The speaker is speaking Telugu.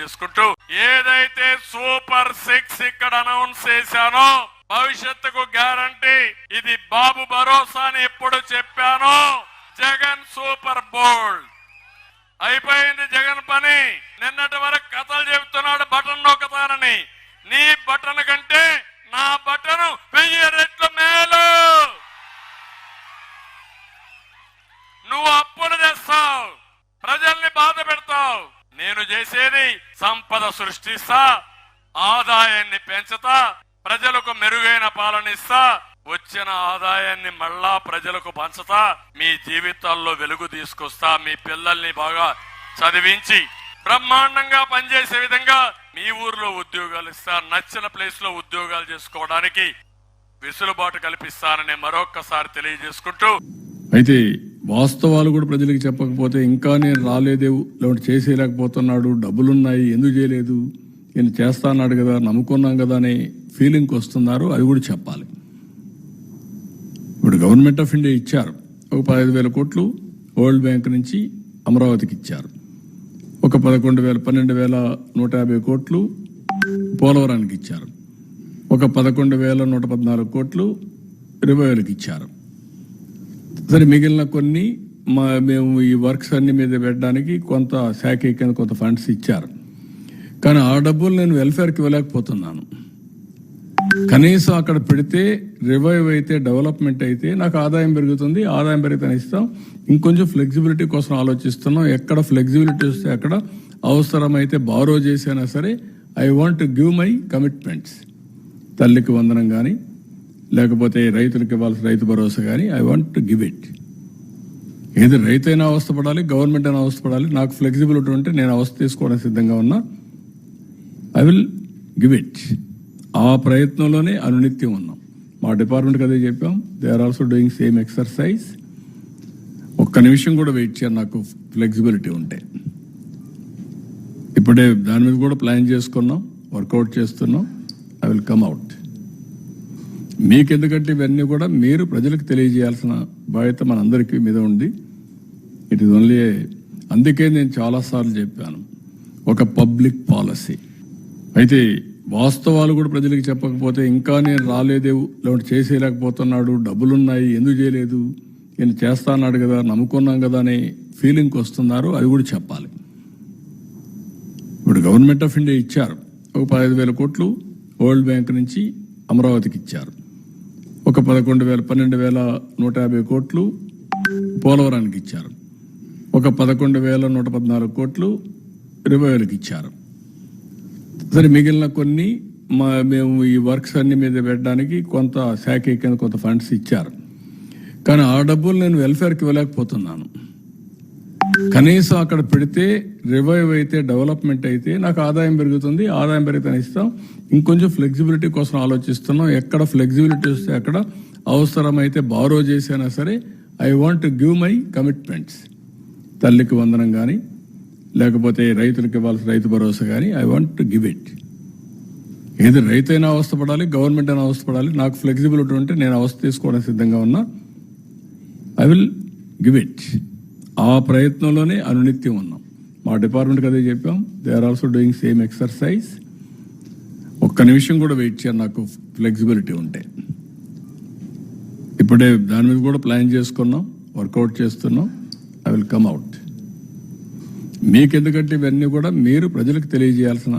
చేసుకుంటూ ఏదైతే సూపర్ 6 ఇక్కడ అనౌన్స్ చేశానో భవిష్యత్తుకు గ్యారంటీ ఇది బాబు భరోసా అని ఎప్పుడు చెప్పానో జగన్ సూపర్ బోల్డ్ అయిపోయింది. జగన్ పని నిన్నటి వరకు కథలు చెబుతున్నాడు బటన్ నొక్కతానని. నీ బటన్ కంటే నా బటన్ 1000 రెట్లు మేలు. నువ్వు అప్పులు చేస్తావు, ప్రజల్ని బాధ పెడతావు. నేను చేసేది సంపద సృష్టిస్తా, ఆదాయాన్ని పెంచుతా, ప్రజలకు మెరుగైన పాలన ఇస్తా, వచ్చిన ఆదాయాన్ని మళ్ళా ప్రజలకు పంచుతా, మీ జీవితాల్లో వెలుగు తీసుకొస్తా, మీ పిల్లల్ని బాగా చదివించి బ్రహ్మాండంగా పనిచేసే విధంగా మీ ఊర్లో ఉద్యోగాలు ఇస్తా, నచ్చిన ప్లేస్ లో ఉద్యోగాలు చేసుకోవడానికి వెసులుబాటు కల్పిస్తానని మరొక్కసారి తెలియజేసుకుంటూ, అయితే వాస్తవాలు కూడా ప్రజలకు చెప్పకపోతే ఇంకా నేను రాలేదే, లేకపోతే చేసేయలేకపోతున్నాడు, డబ్బులున్నాయి ఎందుకు చేయలేదు, నేను చేస్తా అన్నాడు కదా, నమ్ముకున్నాం కదా అనే ఫీలింగ్కి వస్తున్నారు. అది కూడా చెప్పాలి. ఇప్పుడు గవర్నమెంట్ ఆఫ్ ఇండియా ఇచ్చారు ఒక 15,000 కోట్లు, వరల్డ్ బ్యాంక్ నుంచి అమరావతికి ఇచ్చారు. ఒక 12,150 కోట్లు పోలవరానికి ఇచ్చారు. ఒక 11,114 కోట్లు రివైవల్కి ఇచ్చారు. సరే, మిగిలిన కొన్ని మేము ఈ వర్క్స్ అన్ని మీద పెట్టడానికి కొంత శాఖ కింద కొంత ఫండ్స్ ఇచ్చారు. కానీ ఆ డబ్బులు నేను వెల్ఫేర్కి ఇవ్వలేకపోతున్నాను. కనీసం అక్కడ పెడితే రివైవ్ అయితే, డెవలప్మెంట్ అయితే నాకు ఆదాయం పెరుగుతుంది. ఆదాయం పెరిగితే ఇస్తాం. ఇంకొంచెం ఫ్లెక్సిబిలిటీ కోసం ఆలోచిస్తున్నాం. ఎక్కడ ఫ్లెక్సిబిలిటీ వస్తే అక్కడ అవసరమైతే బారో చేసైనా సరే I want to give my commitments. తల్లికి వందనం కానీ, లేకపోతే రైతులకు ఇవ్వాల్సిన రైతు భరోసా కానీ I want to give it. ఏది రైతైనా అవస్థపడాలి, గవర్నమెంట్ అయినా అవస్థపడాలి. నాకు ఫ్లెక్సిబిలిటీ ఉంటే నేను అవస్థ తీసుకోవడానికి సిద్ధంగా ఉన్నా. I will give it. ఆ ప్రయత్నంలోనే అనునిత్యం ఉన్నాం. మా డిపార్ట్మెంట్కి అదే చెప్పాం. They are also doing same exercise. ఒక్క నిమిషం కూడా వెయిట్ చేయాలి నాకు ఫ్లెక్సిబిలిటీ ఉంటే. ఇప్పుడే దాని మీద కూడా ప్లాన్ చేసుకున్నాం, వర్కౌట్ చేస్తున్నాం. I will come out. మీకెందుకంటే ఇవన్నీ కూడా మీరు ప్రజలకు తెలియజేయాల్సిన బాధ్యత మనందరికీ మీద ఉంది. ఇట్ ఈస్ ఓన్లీ, అందుకే నేను చాలాసార్లు చెప్పాను, ఒక పబ్లిక్ పాలసీ. అయితే వాస్తవాలు కూడా ప్రజలకు చెప్పకపోతే ఇంకా నేను రాలేదే, లేకపోతే చేసేయలేకపోతున్నాడు, డబ్బులున్నాయి ఎందుకు చేయలేదు, నేను చేస్తా అన్నాడు కదా, నమ్ముకున్నాం కదా అనే ఫీలింగ్కి వస్తున్నారు. అది కూడా చెప్పాలి. ఇప్పుడు గవర్నమెంట్ ఆఫ్ ఇండియా ఇచ్చారు ఒక 15,000 కోట్లు, వరల్డ్ బ్యాంక్ నుంచి అమరావతికి ఇచ్చారు. ఒక 12,150 కోట్లు పోలవరానికి ఇచ్చారు. ఒక 11,114 కోట్లు రివైవల్కి ఇచ్చారు. సరే, మిగిలిన కొన్ని మేము ఈ వర్క్స్ అన్ని మీద పెట్టడానికి కొంత శాఖ కింద కొంత ఫండ్స్ ఇచ్చారు. కానీ ఆ డబ్బులు నేను వెల్ఫేర్కి ఇవ్వలేకపోతున్నాను. కనీసం అక్కడ పెడితే రివైవ్ అయితే, డెవలప్మెంట్ అయితే నాకు ఆదాయం పెరుగుతుంది. ఆదాయం పెరిగితే ఇస్తాం. ఇంకొంచెం ఫ్లెక్సిబిలిటీ కోసం ఆలోచిస్తున్నాం. ఎక్కడ ఫ్లెక్సిబిలిటీ వస్తే అక్కడ అవసరమైతే బారో చేసైనా సరే I want to give my commitments. తల్లికి వందనం కానీ, లేకపోతే రైతులకు ఇవ్వాల్సిన రైతు భరోసా కానీ I want to give it. ఏది రైతైనా అవస్థపడాలి, గవర్నమెంట్ అయినా అవస్థపడాలి. నాకు ఫ్లెక్సిబిలిటీ ఉంటే నేను అవస్థ తీసుకోవడానికి సిద్ధంగా ఉన్నా. I will give it. ఆ ప్రయత్నంలోనే అనునిత్యం ఉన్నాం. మా డిపార్ట్మెంట్కి అదే చెప్పాం. They are also doing same exercise. ఒక్క నిమిషం కూడా వెయిట్ చేయాలి నాకు ఫ్లెక్సిబిలిటీ ఉంటే. ఇప్పుడే దాని మీద కూడా ప్లాన్ చేసుకున్నాం, వర్కౌట్ చేస్తున్నాం. I will come out. మీకెందుకంటే ఇవన్నీ కూడా మీరు ప్రజలకు తెలియజేయాల్సిన